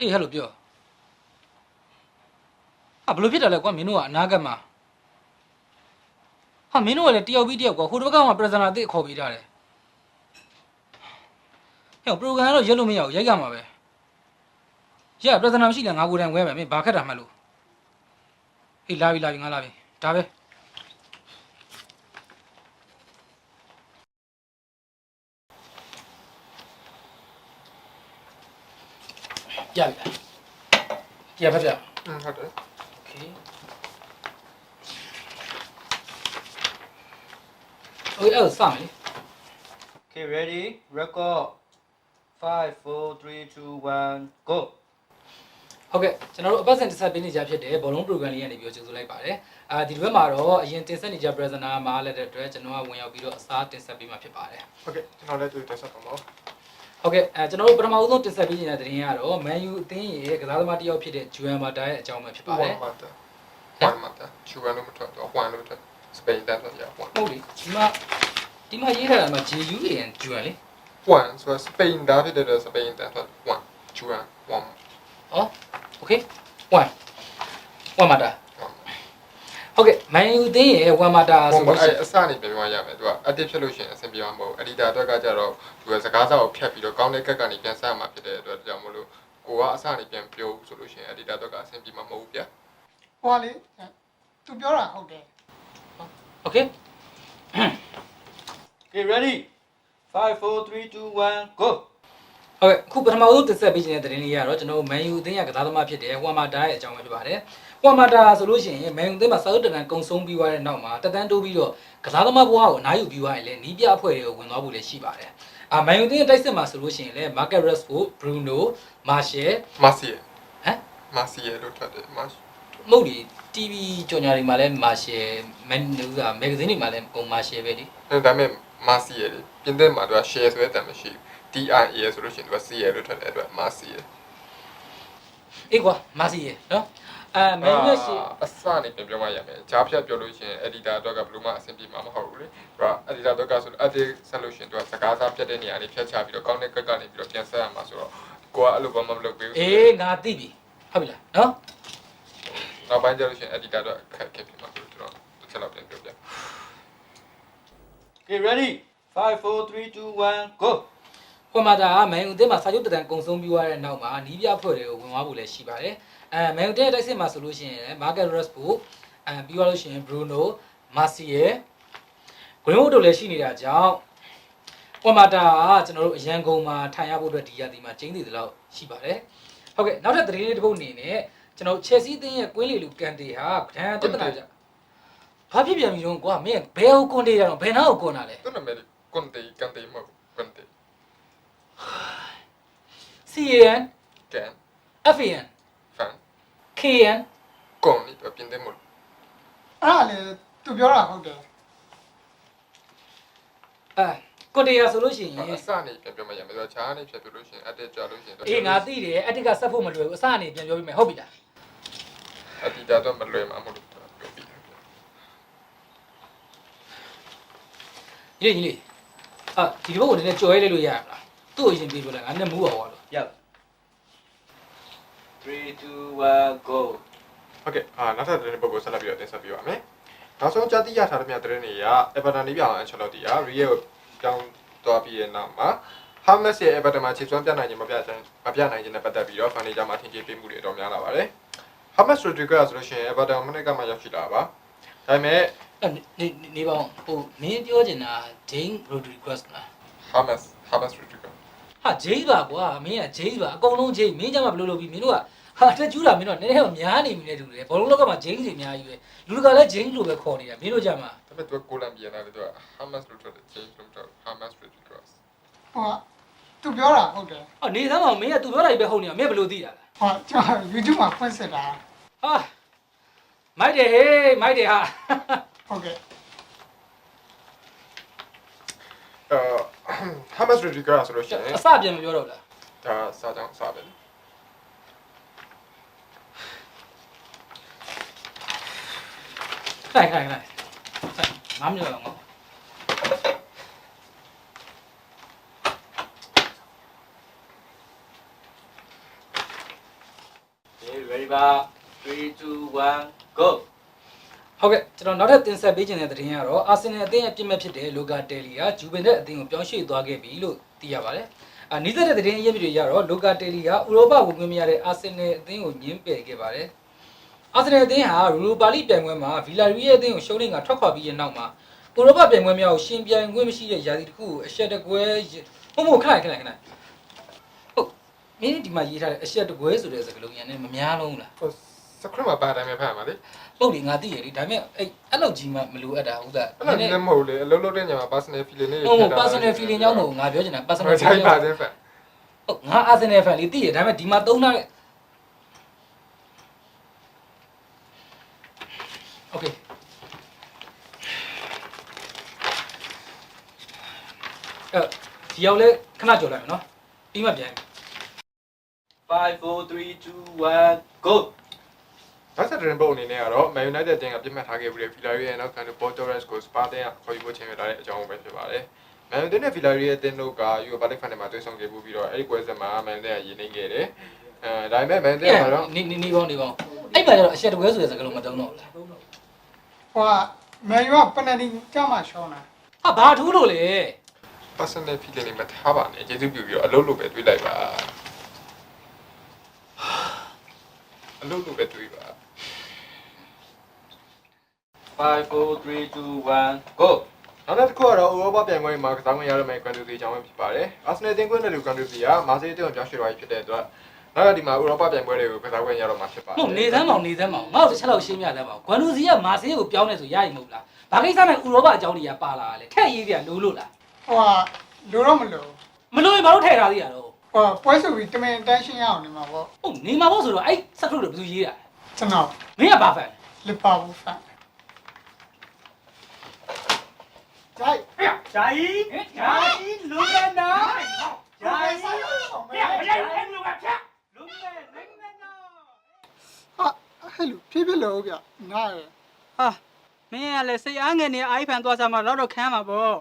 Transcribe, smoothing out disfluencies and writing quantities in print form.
အေးဟဲ့လို့ပြောဟာဘယ်လိုဖြစ်တာလဲကွာမင်းတို့ကအနာဂတ်မှာဟာမင်းတို့ကလည်းတယောက်ပြီးတယောက်ကွာဟိုတစ်ဘက်ကမှပရဇနာအစ်ခေါ်ပေးထားတယ်ဟဲ့ပရိုဂရမ်ကတော့ရက်လို့မရဘူးရိုက်ကမှာပဲရပရဇနာမရှိလဲငါကိုယ်တိုင်ဝဲမယ်မင်းဘာခက်တာမှတ်လို့အေးလာပြီငါလာပြီဒါပဲကြပြီကြည့်ရဖက်ပြဟုတ်တယ် Okay. Okay, အဲ့ဒါစမယ်လေ Okay, ready? Record. 5 4 3 2 1 go. ဟုတ်ကဲ့ကျွန်တော်တို့အပတ်စဉ်တင်ဆက်ပေးနေကြဖြစ်တဲ့ဘောလုံး program လေးကနေပြီးတော့ကျေးဇူးလိုက်ပါတယ်ဒီတစ်ပတ်မှာတော့အရင်တင်ဆက်နေကြ presenter မှာလည်းတဲ့အတွက်ကျွန်တော်ကဝင်ရောက်ပြီးတော့အစားတင်ဆက်ပေးမှာဖြစ်ပါတယ်ဟုတ်ကဲ့ကျွန်တော်လည်းတွေ့တက်ဆက်ပါမယ်ဟုတ်ကဲ့ကျွန်တော်တို့ပထမဦးဆုံးတင်ဆက်ပေးနေတဲ့သတင်းကတော့ Man U အသင်းရဲ့ကစားသမားတစ်ယောက်ဖြစ်တဲ့ Juan Mata ရဲ့အကြောင်းပဲဖြစ်ပါတယ်Juan Mata ချူဝမ်လို့မထွက်တော့ Juan လို့ထွက်စပိန်တန်းဆိုရ Juan ဟုတ်လေဒီမှာရေးထားတာမှာ JUAN Juan လေ Juan ဆိုစပိန်သားဖြစ်တဲ့စပိန်တန်းဆို Juan Juan Juan ဟော Okay Juan Mata ဟုတ်ကဲ့ Man U အသင်းရဲ့ Juan Mata ဆိုလို့ရှိရင်အစနေပြန်ရမယ်သူက active ဖြစ်လို့ရှိရင်အဆင်ပြေမှာမဟုတ် editor အတွက်ကကြတော့သူကစကားစာကိုဖြတ်ပြီးတော့ကောင်းတဲ့ကက်ကနေပြန်ဆက်မှာဖြစ်တဲ့အတွက်ကြောင့်မလို့ကိုကအစနေပြန်ပြောဆိုလို့ရှိရင် editor အတွက်ကအဆင်ပြေမှာမဟုတ်ဘူးဗျာဟိုလေသူပြောတာဟုတ်တယ် Okay Okay, ready? 5 4 3 2 1 go. ဟုတ်ကဲ့အခုပထမဆုံးတင်ဆက်ပေးခြင်းတဲ့သတင်းလေးကတော့ကျွန်တော်တို့ Man U အသင်းရဲ့ကစားသမားဖြစ်တဲ့ Juan Mata ရဲ့အကြောင်းပဲဖြစ်ပါတယ်။ Juan Mata ဆိုလို့ရှိရင် Man U အသင်းမှာစာအုပ်တန်ကုံဆုံးပြီးသွားတဲ့နောက်မှာတက်တန်းတိုးပြီးတော့ကစားသမားဘဝကိုအနားယူပြီးသွားရင်လည်းနီးပြအဖွဲ့တွေကိုဝင်သွားဖို့လည်းရှိပါတယ်။ Man U အသင်းရဲ့တိုက်စစ်မှာဆိုလို့ရှိရင်လည်း Marcus Rashford, Bruno, Martial လို့ထွက်တယ် မဟုတ်ဒီ TV ကြော်ညာတွေမှာလည်း Martial မန်နူက magazine တွေမှာလည်းကုန် Martial ပဲလေ။ဒါပေမဲ့ Martial ပြင်သစ်မှာသူက share ဆိုတဲ့အတန်မရှိဘူး။ DIA ဆိုလို့ရှိရင်သူက CL လို့ထွက်တဲ့အတွက် Martial အေးကွာ Martial နော်မန်ယူရှိအစနေပြောမှရမယ်။ဂျားဖြတ်ပြောလို့ရှိရင် editor အတွက်ကဘယ်လိုမှအဆင်ပြေမှာမဟုတ်ဘူးလေ။သူက editor အတွက်ကဆို edit ဆက်လို့ရှိရင်သူကစကားစားဖြတ်တဲ့နေရာလေးဖြတ်ချပြီးတော့ကောင်းတဲ့ကက်ကနေပြီးတော့ပြန်ဆက်ရမှာဆိုတော့ကိုကအဲ့လိုဘာမှမလုပ်ပေးဘူးအေးငါသိပြီဟုတ်ပြီလားနော်နောက်ပိုင်းကျလို့ရှိရင် editor အတွက်ခက်ခဲပြီမှာဆိုတော့ကျွန်တော်တစ်ချက်လောက်ပြန်ပြောပြ Okay, ready? 5 4 3 2 1 go. ဟိုမှာဒါမန်ယူအသင်းမှာစာချုပ်တန်ကုံဆုံးပြီးသွားတဲ့နောက်မှာနီးပြဖွဲ့တွေကိုဝင်သွားဖို့လည်းရှိပါတယ်မန်ယူတဲ့တိုက်စစ်မှာဆိုလို့ရှိရင်မာကက်ရက်စ်ဖို့ပြီးသွားလို့ရှိရင်ဘရူနိုမာစီယယ်ဂရင်းဝုဒ်တို့လည်းရှိနေတာကြောင့်ဟိုမှာဒါကျွန်တော်တို့အရန်ကုန်မှာထိုင်ရဖို့အတွက်ဒီရသည်မှာကျင်းသေးတယ်လို့ရှိပါတယ်ဟုတ်ကဲ့နောက်ထပ်သတင်းလေးတစ်ပုဒ်အနေနဲ့ကျွန်တော်ချယ်ဆီအသင်းရဲ့ကွင်းလီလူကန်တေဟာဒဏ်ပြဿနာကြဘာဖြစ်ပြန်ပြီတော့ကွာမင်းဘယ်ဟိုကွန်တေးရတော့ဘယ်နာကိုကွန်တာလဲသူ့နာမည်ကွန်တေကန်တေမဟုတ်ကွန်တေ CAN can FAN fan KN ကွန်นี่ပြင်သစ်မဟုတ်အဲ့ဒါလေသူပြောတာဟုတ်တယ်ကွန်တေးရဆိုလို့ရှိရင်အစနေပြန်ပြောမှရမယ်သူကချားနေဖြတ်ပြောလို့ရှိရင် edit ကြလို့ရှိရင်အေးငါသိတယ်အတစ်ကဆက်ဖို့မလွယ်ဘူးအစအနေပြန်ပြောပြမယ်ဟုတ်ပြီလား editor တော့မလွယ်မှာမဟုတ်လို့ပြောပြီးညီလေးဒီဒီဘက်ကိုနည်းနည်းကြော်ရဲလို့ရရမလားသူ့ကိုရင်ပြေးပြောလိုက်ငါနဲ့မူးပါတော့ Yeah. 3 2 1 go. ဟုတ်ကဲ့နောက်ထပ်သတင်းပုဂ္ဂိုလ်ဆက်လက်ပြီးတော့တင်ဆက်ပေးပါမယ်နောက်ဆုံးကြားသိရထားတဲ့များသတင်းတွေက Everton နေပြောင်းအန်ချယ်လော်တီက Real ကိုပြောင်းသွားပြီးတဲ့နောက်မှာ Hamas ရဲ့ Everton မှာခြေစွမ်းပြနိုင်ခြင်းမပြနိုင်ခြင်းနဲ့ပတ်သက်ပြီးတော့ Manager မှာထင်ကြေးပေးမှုတွေအတော်များလာပါတယ် Hamas Rodriguez ဆိုလို့ရှိရင် Everton မနေ့ကမှရောက်ရှိလာပါဒါပေမဲ့နေပေါင်းဟိုမင်းပြောချင်တာ Jane Rodriguez လား Hamas Rodriguez ဟာဂျေးပါကွာမင်းကဂျေးပါအကုန်လုံးဂျေးမင်းကြမှာဘယ်လိုလုပ်ပြီးမင်းတို့ကဟာတက်ကျူးတာမင်းတို့ကနည်းနည်းတော့များနေပြီလေတူတယ်ဘောလုံးလောက်ကမှာဂျေးတွေအများကြီးပဲလူတကာလည်းဂျေးလိုပဲခေါ်နေတာမင်းတို့ကြမှာဒါပေမဲ့သူကကိုလံဘီယာနာလေသူက Hamas လို့ထွက်တယ် James လို့ထွက် Hamas Rodriguez ဟိုသူပြောတာဟုတ်တယ်ဟာနေသားမောင်မင်းကသူပြောတာကြီးပဲဟုတ်နေတာမင်းဘယ်လိုသိတာလဲဟောကျွန်တော် YouTube မှာဖွင့်စစ်တာဟာမိုက်တယ်ဟေးမိုက်တယ်ဟာဟုတ်ကဲ့Hamas Rodriguez ဆိုလို့ရှိရင်အစပြန်မပြောတော့လားဒါစားကြောင်းစားပဲခိုင်ငါးမျိုးတော့ငါ ပါ3 2 1 go ဟုတ်ကဲ့ကျွန်တော်နောက်ထပ်တင်ဆက်ပေးခြင်းတဲ့သတင်းကတော့အာဆင်နယ်အသင်းရဲ့ပြစ်မဲ့ဖြစ်တဲ့လိုကာတယ်လီကဂျူဗင်တဲ့အသင်းကိုပြောင်းရွှေ့သွားခဲ့ပြီလို့သိရပါတယ်နီးစပ်တဲ့သတင်းအရင်းမြစ်တွေရတော့လိုကာတယ်လီကဥရောပဝင်ခွင့်မရတဲ့အာဆင်နယ်အသင်းကိုညှင်းပယ်ခဲ့ပါတယ်အာဆင်နယ်အသင်းဟာရူရိုပါလိပြိုင်ပွဲမှာဗီလာရီရဲ့အသင်းကိုရှုံးနေတာထွက်ခွာပြီးတဲ့နောက်မှာဥရောပပြိုင်ပွဲများကိုရှင်ပြိုင်ခွင့်မရှိတဲ့ယာတီတစ်ခုကိုအရှက်တကွဲဟုတ်ခဏဟုတ်မင်းဒီမှာရေးထားတဲ့အရှက်တကွဲဆိုတဲ့စကားလုံးရန်နဲ့မများလုံးလား ဟိုစခရစ်မှာပါတိုင်းပဲဖတ်ရမှာလေ ဟုတ်လေငါသိရလေဒါပေမဲ့အဲ့လောက်ကြီးမှမလိုအပ်တာဟုတ်လား အဲ့လိုလည်းမဟုတ်လေအလုံးလုံးတဲ့ညမှာ personal feeling လေး ဟုတ် personal feeling ကြောင့်မဟုတ်ငါပြောချင်တာ personal ဆိုင် feeling ပါတဲ့ဖက် ဟုတ်ငါ Arsenal fan လေးသိရဒါပေမဲ့ဒီမှာသုံးထားတဲ့ Okay ဒီရောက်လဲခဏကြော်လိုက်မယ်နော်ပြီးမှပြန်5 4 3 2 1 go ဘာသာတဲ့ဘုံအနေနဲ့ကတော့ Man United တင်ကပြတ်မှတ်ထားခဲ့ပြီးတဲ့ Villarreal ရဲ့နောက်ခံတဲ့ Portoles ကို Spa တင်ကခေါ်ယူဖို့ချိန်ရလာတဲ့အကြောင်းပဲဖြစ်ပါတယ်။ Man United နဲ့ Villarreal ရဲ့တင်တို့က Europa League Final မှာတွေ့ဆုံခဲ့ပြီးတော့အဲ့ဒီပွဲစဉ်မှာ Man United ကရင်းနှီးခဲ့တယ်။ဒါပေမဲ့ Man United ကတော့နေပေါင်းအဲ့မှာကျတော့အရှက်တကွဲဆိုတဲ့စကားလုံးမတုံးတော့ဘူးလား ဟိုကမယ်ယူကပနတီကြမှာရှောင်းတာ ဟာဘာထူးလို့လဲ personal feeling လေးမထားပါနဲ့ကျေးဇူးပြုပြီးတော့အလုပ်လုပ်ပဲတွေးလိုက်ပါအလုပ်လုပ်ပဲတွေးပါ5 4 3 2 1 go နောက်တစ်ခုကတော့ဥရောပပြိုင်ပွဲမှာကစားခွင့်ရတဲ့မယ်ကွန်တူစီအကြောင်းပဲဖြစ်ပါတယ်အာဆင်နယ်တင်ခွင့်တဲ့လူကွန်တူစီကမာဆေးတင်ကိုပြောင်းရွှေ့သွားပြီဖြစ်တဲ့အတွက်နောက်ကဒီမှာဥရောပပြိုင်ပွဲတွေကိုကစားခွင့်ရတော့မှာဖြစ်ပါတယ် ဟုတ်နေသမ်းမောင်ငါ့ကိုတစ်ချက်လောက်ရှင်းပြလဲပါဂွမ်လူစီကမာဆေးကိုပြောင်းနေဆိုရရင်မဟုတ်လားဘာကိစ္စနဲ့ဥရောပအကြောင်းတွေကပါလာတယ်ထက်ရေးပြလိုးလို့လား ဟိုကလိုတော့မလို မလို့ရင်ဘာလို့ထည့်ထားသေးရတော့ ဟိုပွဲဆိုပြီးတမင်တန်းရှင်းရအောင်နေမှာပေါ့ ဟုတ်နေမှာပေါ့ဆိုတော့အဲ့ဆက်ထုတ်လို့ဘယ်သူရေးတာ ကျွန်တော် မင်းကဘာဖန် လီဗာပူးဖန်ဂျိုက် ဂျာကြီးလူကနာဂျာကြီးလူကနာ ဟာဟဲ့လူဖြည်းဖြည်းလို့ဗျနားရယ် ဟာမင်းကလည်းစိတ်အားငယ်နေအိုင်ဖန်သွားစားမှတော့ခမ်းမှာပေါ့